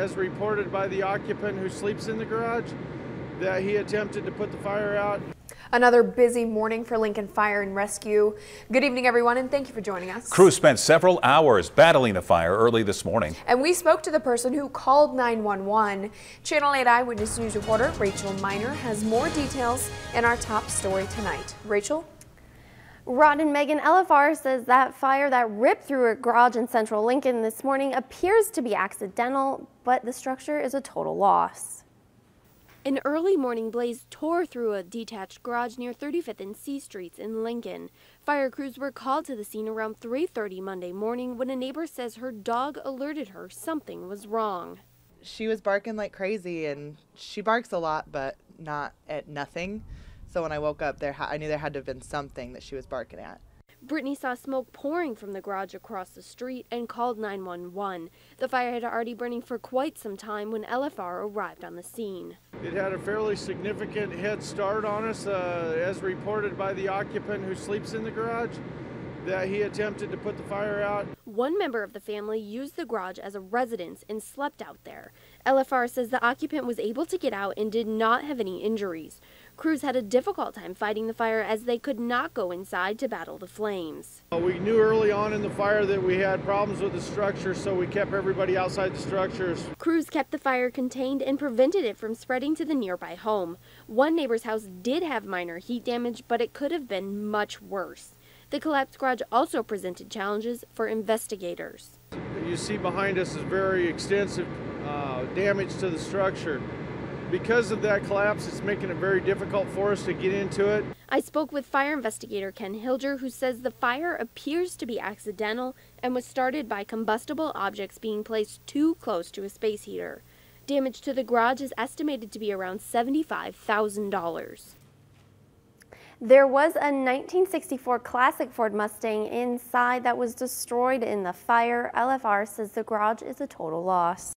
as reported by the occupant who sleeps in the garage, that he attempted to put the fire out. Another busy morning for Lincoln Fire and Rescue. Good evening, everyone, and thank you for joining us. Crews spent several hours battling the fire early this morning. And we spoke to the person who called 911. Channel 8 Eyewitness News reporter Rachel Miner has more details in our top story tonight. Rachel? Rod and Megan, LFR says that fire that ripped through a garage in central Lincoln this morning appears to be accidental, but the structure is a total loss. An early morning blaze tore through a detached garage near 35th and C Streets in Lincoln. Fire crews were called to the scene around 3:30 Monday morning when a neighbor says her dog alerted her something was wrong. She was barking like crazy, and she barks a lot, but not at nothing. So when I woke up, I knew there had to have been something that she was barking at. Brittany saw smoke pouring from the garage across the street and called 911. The fire had already burning for quite some time when LFR arrived on the scene. It had a fairly significant head start on us, as reported by the occupant who sleeps in the garage, that he attempted to put the fire out. One member of the family used the garage as a residence and slept out there. LFR says the occupant was able to get out and did not have any injuries. Crews had a difficult time fighting the fire as they could not go inside to battle the flames. We knew early on in the fire that we had problems with the structure, so we kept everybody outside the structures. Crews kept the fire contained and prevented it from spreading to the nearby home. One neighbor's house did have minor heat damage, but it could have been much worse. The collapsed garage also presented challenges for investigators. You see behind us is very extensive damage to the structure. Because of that collapse, it's making it very difficult for us to get into it. I spoke with fire investigator Ken Hilger, who says the fire appears to be accidental and was started by combustible objects being placed too close to a space heater. Damage to the garage is estimated to be around $75,000. There was a 1964 classic Ford Mustang inside that was destroyed in the fire. LFR says the garage is a total loss.